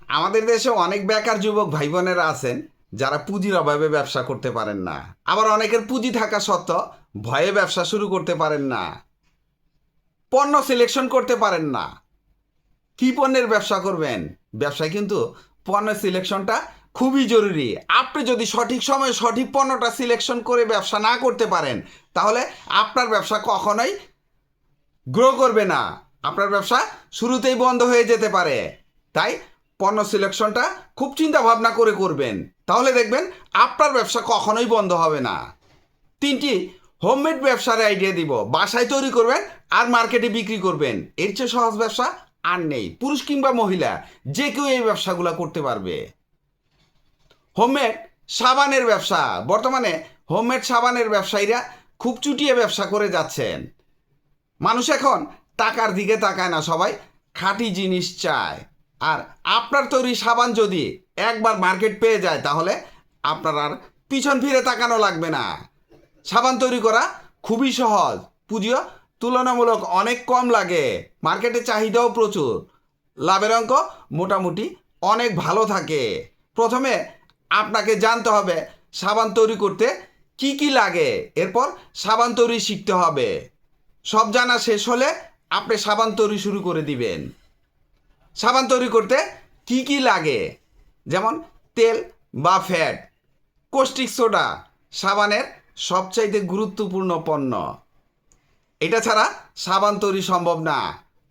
আমাদের দেশে অনেক বেকার যুবক ভাই বোনেরা আছেন যারা পুঁজির অভাবে ব্যবসা করতে পারেন না। আবার অনেকের পুঁজি থাকা সত্ত্বেও ভয়ে ব্যবসা শুরু করতে পারেন না, পণ্য সিলেকশন করতে পারেন না। কি পণ্যের ব্যবসা করবেন? ব্যবসায় কিন্তু পণ্য সিলেকশনটা খুবই জরুরি। আপনি যদি সঠিক সময়ে সঠিক পণ্যটা সিলেকশন করে ব্যবসা না করতে পারেন, তাহলে আপনার ব্যবসা কখনোই গ্রো করবে না। আপনার ব্যবসা শুরুতেই বন্ধ হয়ে যেতে পারে। তাই পণ্য সিলেকশনটা খুব চিন্তা ভাবনা করে করবেন, তাহলে দেখবেন আপনার ব্যবসা কখনোই বন্ধ হবে না। 3টি হোমমেড ব্যবসার আইডিয়া দিব। বাসায় তৈরি করবেন আর মার্কেটে বিক্রি করবেন। এর চেয়ে সহজ ব্যবসা আর নেই। পুরুষ কিংবা মহিলা যে কেউ এই ব্যবসাগুলো করতে পারবে। হোমমেড সাবানের ব্যবসা। বর্তমানে হোমমেড সাবানের ব্যবসায়ীরা খুব চুটিয়ে ব্যবসা করে যাচ্ছেন। মানুষ এখন টাকার দিকে তাকায় না, সবাই খাঁটি জিনিস চায়। আর আপনার তৈরি সাবান যদি একবার মার্কেট পেয়ে যায়, তাহলে আপনার আর পিছন ফিরে তাকানো লাগবে না। সাবান তৈরি করা খুবই সহজ, পুঁজিও তুলনামূলক অনেক কম লাগে, মার্কেটে চাহিদাও প্রচুর, লাভের অঙ্ক মোটামুটি অনেক ভালো থাকে। প্রথমে আপনাকে জানতে হবে সাবান তৈরি করতে কি কি লাগে, এরপর সাবান তৈরি শিখতে হবে। সব জানা শেষ হলে আপনি সাবান তৈরি শুরু করে দিবেন। সাবান তৈরি করতে কি কি লাগে, যেমন তেল বা ফ্যাট, কস্টিক সোডা সাবানের সবচাইতে গুরুত্বপূর্ণ পণ্য। এটা ছাড়া সাবান তৈরি সম্ভব না।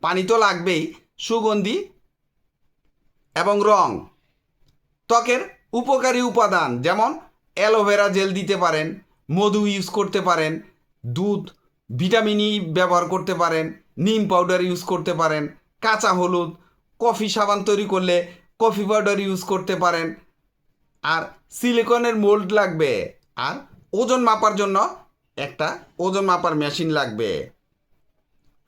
পানি তো লাগবেই, সুগন্ধি এবং রং। ত্বকের উপকারী উপাদান যেমন অ্যালোভেরা জেল দিতে পারেন, মধু ইউজ করতে পারেন, দুধ, ভিটামিন ই ব্যবহার করতে পারেন, নিম পাউডার ইউজ করতে পারেন, কাঁচা হলুদ, কফি সাবান তৈরি করলে কফি পাউডার ইউজ করতে পারেন। আর সিলিকনের মোল্ড লাগবে। আর ওজন মাপার জন্য একটা ওজন মাপার মেশিন লাগবে।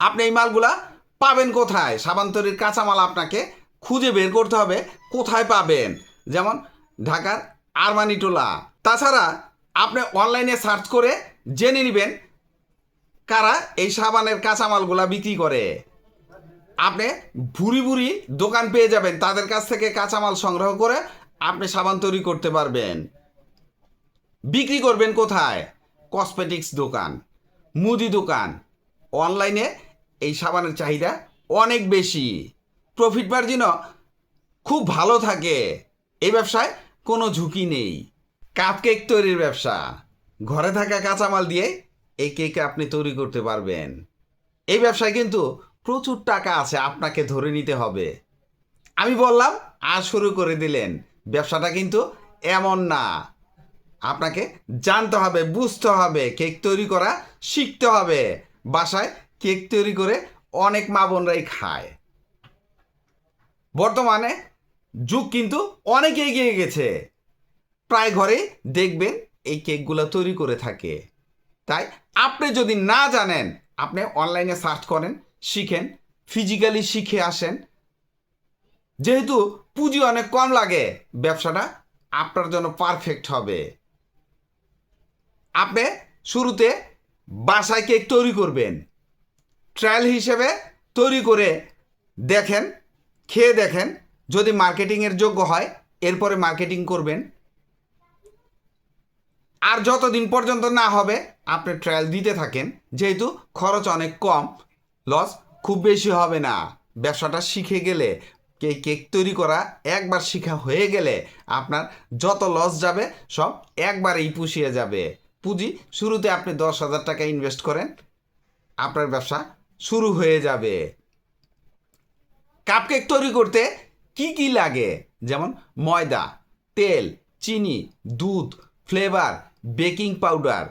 আপনি এই মালগুলা পাবেন কোথায়? সাবান তৈরির কাঁচামাল আপনাকে খুঁজে বের করতে হবে কোথায় পাবেন। যেমন ঢাকার আরমানিটোলা। তাছাড়া আপনি অনলাইনে সার্চ করে জেনে নেবেন কারা এই সাবানের কাঁচামালগুলা বিক্রি করে। আপনি ভুরি ভুরি দোকান পেয়ে যাবেন, তাদের কাছ থেকে কাঁচামাল সংগ্রহ করে আপনি সাবান তৈরি করতে পারবেন। বিক্রি করবেন কোথায়? কসমেটিক্স দোকান, মুদি দোকান। অনলাইনে এই সাবানের চাহিদা অনেক বেশি, প্রফিট মার্জিনও খুব ভালো থাকে। এই ব্যবসায় কোনো ঝুঁকি নেই। কাপকেক তৈরির ব্যবসা। ঘরে থাকা কাঁচামাল দিয়ে এই কেক আপনি তৈরি করতে পারবেন। এই ব্যবসায় কিন্তু প্রচুর টাকা আছে, আপনাকে ধরে নিতে হবে। আমি বললাম আর শুরু করে দিলেন, ব্যবসাটা কিন্তু এমন না। আপনাকে জানতে হবে, বুঝতে হবে, কেক তৈরি করা শিখতে হবে। বাসায় কেক তৈরি করে অনেক মা বোনরাই খায়। বর্তমানে যুগ কিন্তু অনেক এগিয়ে গেছে, প্রায় ঘরে দেখবেন এই কেকগুলো তৈরি করে থাকে। তাই আপনি যদি না জানেন, আপনি অনলাইনে সার্চ করেন, শিখেন, ফিজিক্যালি শিখে আসেন। যেহেতু পুঁজি অনেক কম লাগে, ব্যবসাটা আপনার জন্য পারফেক্ট হবে। আপনি শুরুতে বাসায় কেক তৈরি করবেন, ট্রায়াল হিসেবে তৈরি করে দেখেন, খেয়ে দেখেন, যদি মার্কেটিংয়ের যোগ্য হয় এরপরে মার্কেটিং করবেন। আর যতদিন পর্যন্ত না হবে আপনি ট্রায়াল দিতে থাকেন, যেহেতু খরচ অনেক কম, লস খুব বেশি হবে না। ব্যবসাটা শিখে গেলে, কেক তৈরি করা একবার শিখা হয়ে গেলে আপনার যত লস যাবে সব একবারেই পুষিয়ে যাবে। পুঁজি শুরুতে আপনি 10,000 টাকা ইনভেস্ট করেন, আপনার ব্যবসা শুরু হয়ে যাবে। কাপকেক তৈরি করতে কি কি লাগে, যেমন ময়দা, তেল, চিনি, দুধ, ফ্লেভার, বেকিং পাউডার,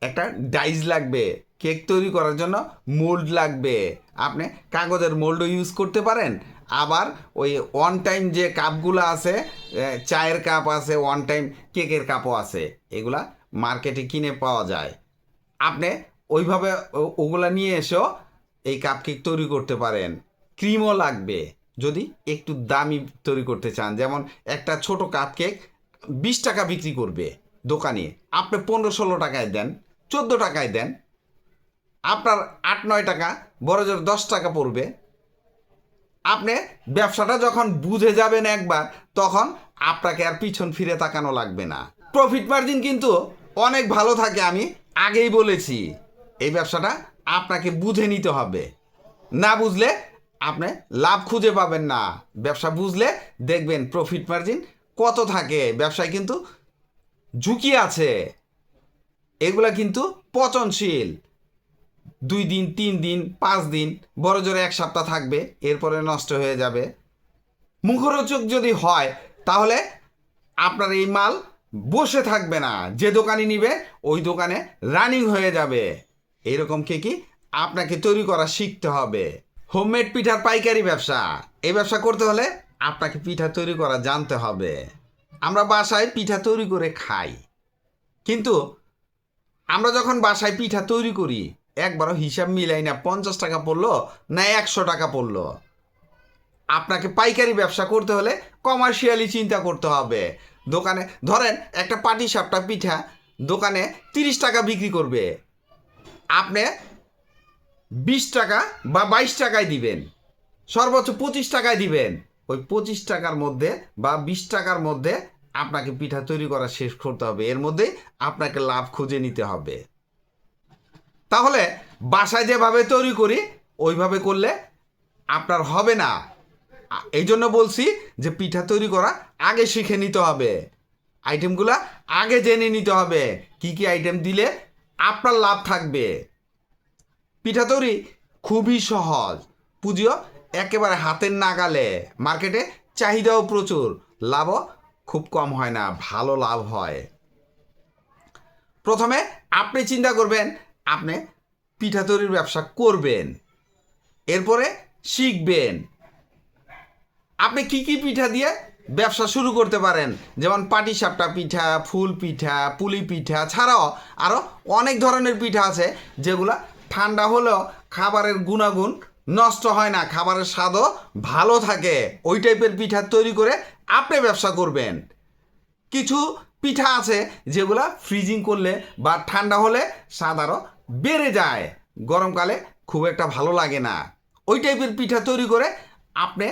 একটা ডাইস লাগবে। কেক তৈরি করার জন্য মোল্ড লাগবে। আপনি কাগজের মোল্ডও ইউজ করতে পারেন। আবার ওই ওয়ান টাইম যে কাপগুলো আছে, চায়ের কাপ আছে, ওয়ান টাইম কেকের কাপও আছে, এগুলা মার্কেটে কিনে পাওয়া যায়। আপনি ওইভাবে ওগুলা নিয়ে এসেও এই কাপকেক তৈরি করতে পারেন। ক্রিমও লাগবে যদি একটু দামি তৈরি করতে চান। যেমন একটা ছোট কাপকেক 20 টাকা বিক্রি করবে দোকানে, আপনি 15-16 টাকায় দেন, 14 টাকায় দেন, আপনার 8-9 টাকা, বড় জোর 10 টাকা পড়বে। আপনি ব্যবসাটা যখন বুঝে যাবেন একবার, তখন আপনাকে আর পিছন ফিরে তাকানো লাগবে না। প্রফিট মার্জিন কিন্তু অনেক ভালো থাকে, আমি আগেই বলেছি। এই ব্যবসাটা আপনাকে বুঝে নিতে হবে, না বুঝলে আপনি লাভ খুঁজে পাবেন না। ব্যবসা বুঝলে দেখবেন প্রফিট মার্জিন কত থাকে। ব্যবসায় কিন্তু ঝুঁকি আছে, এগুলা কিন্তু পচনশীল। 2 দিন, 3 দিন, 5 দিন, বড় জোরে 1 সপ্তাহ থাকবে, এরপরে নষ্ট হয়ে যাবে। মুখরোচক যদি হয় তাহলে আপনার এই মাল বসে থাকবে না, যে দোকানে নিবে ওই দোকানে রানিং হয়ে যাবে। এরকম কেকই আপনাকে তৈরি করা শিখতে হবে। হোমমেড পিঠার পাইকারি ব্যবসা, এই ব্যবসা করতে হলে আপনাকে পিঠা তৈরি করা জানতে হবে। আমরা বাসায় পিঠা তৈরি করে খাই, কিন্তু আমরা যখন বাসায় পিঠা তৈরি করি একবারও হিসাব মিলাই না 50 টাকা পড়লো না 100 টাকা পড়লো। আপনাকে পাইকারি ব্যবসা করতে হলে কমার্শিয়ালি চিন্তা করতে হবে। দোকানে ধরেন একটা পাটিসাপটা পিঠা দোকানে 30 টাকা বিক্রি করবে, আপনি 20 টাকা বা 22 টাকায় দিবেন, সর্বোচ্চ 25 টাকায় দিবেন। ওই 25 টাকার মধ্যে বা 20 টাকার মধ্যে আপনাকে পিঠা তৈরি করা শেষ করতে হবে, এর মধ্যে আপনাকে লাভ খুঁজে নিতে হবে। তাহলে বাসায় যেভাবে তৈরি করি ওইভাবে করলে আপনার হবে না। এই জন্য বলছি যে পিঠা তৈরি করা আগে শিখে নিতে হবে, আইটেমগুলা আগে জেনে নিতে হবে, কি কি আইটেম দিলে আপনার লাভ থাকবে। পিঠা তৈরি খুবই সহজ, পুঁজিও একেবারে হাতের নাগালে, মার্কেটে চাহিদাও প্রচুর, লাভও খুব কম হয় না, ভালো লাভ হয়। প্রথমে আপনি চিন্তা করবেন আপনি পিঠা তৈরির ব্যবসা করবেন, এরপরে শিখবেন আপনি কি কি পিঠা দিয়ে ব্যবসা শুরু করতে পারেন। যেমন পাটিসাপটা পিঠা, ফুল পিঠা, পুলি পিঠা ছাড়াও আরও অনেক ধরনের পিঠা আছে যেগুলা ঠান্ডা হলেও খাবারের গুণাগুণ নষ্ট হয় না, খাবারের স্বাদও ভালো থাকে। ওই টাইপের পিঠা তৈরি করে আপনি ব্যবসা করবেন। কিছু পিঠা আছে যেগুলা ফ্রিজিং করলে বা ঠান্ডা হলে স্বাদ আরও বেড়ে যায়, গরমকালে খুব একটা ভালো লাগে না। ওই টাইপের পিঠা তৈরি করে আপনি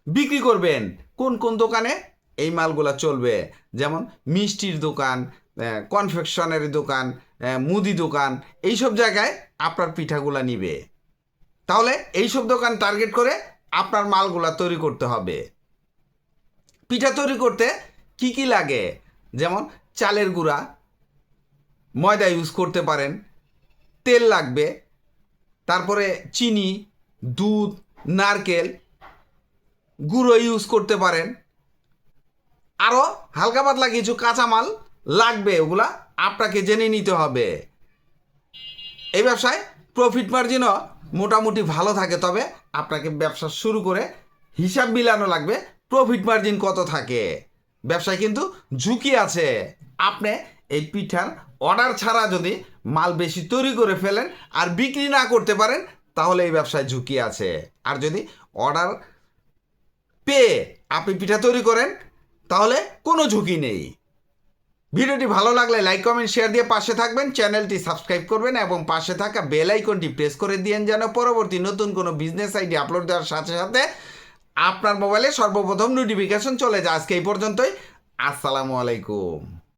বিক্রি করবেন। কোন কোন দোকানে এই মালগুলা চলবে, যেমন মিষ্টির দোকান, কনফেকশনের দোকান, মুদি দোকান, এইসব জায়গায় আপনার পিঠাগুলা নিবে। তাহলে এইসব দোকান টার্গেট করে আপনার মালগুলা তৈরি করতে হবে। পিঠা তৈরি করতে কি কি লাগে, যেমন চালের গুঁড়া, ময়দা ইউজ করতে পারেন, তেল লাগবে, তারপরে চিনি, দুধ, নারকেল, গুঁড়ো ইউজ করতে পারেন, আরও হালকা পাতলা কিছু কাঁচামাল লাগবে, ওগুলা আপনাকে জেনে নিতে হবে। এই ব্যবসায় প্রফিট মার্জিনও মোটামুটি ভালো থাকে, তবে আপনাকে ব্যবসা শুরু করে হিসাব মিলানো লাগবে প্রফিট মার্জিন কত থাকে। ব্যবসায় কিন্তু ঝুঁকি আছে। আপনি এই পিঠার অর্ডার ছাড়া যদি মাল বেশি তৈরি করে ফেলেন আর বিক্রি না করতে পারেন তাহলে এই ব্যবসায় ঝুঁকি আছে। আর যদি অর্ডার পেয়ে আপনি পিঠা তৈরি করেন তাহলে কোনো ঝুঁকি নেই। ভিডিওটি ভালো লাগলে লাইক, কমেন্ট, শেয়ার দিয়ে পাশে থাকবেন, চ্যানেলটি সাবস্ক্রাইব করবেন এবং পাশে থাকা বেল আইকনটি প্রেস করে দিয়েন যেন পরবর্তী নতুন কোনো বিজনেস আইডিয়া আপলোড দেওয়ার সাথে সাথে আপনার মোবাইলে সর্বপ্রথম নোটিফিকেশন চলে যায়। আজকে এই পর্যন্তই। আসসালামু আলাইকুম।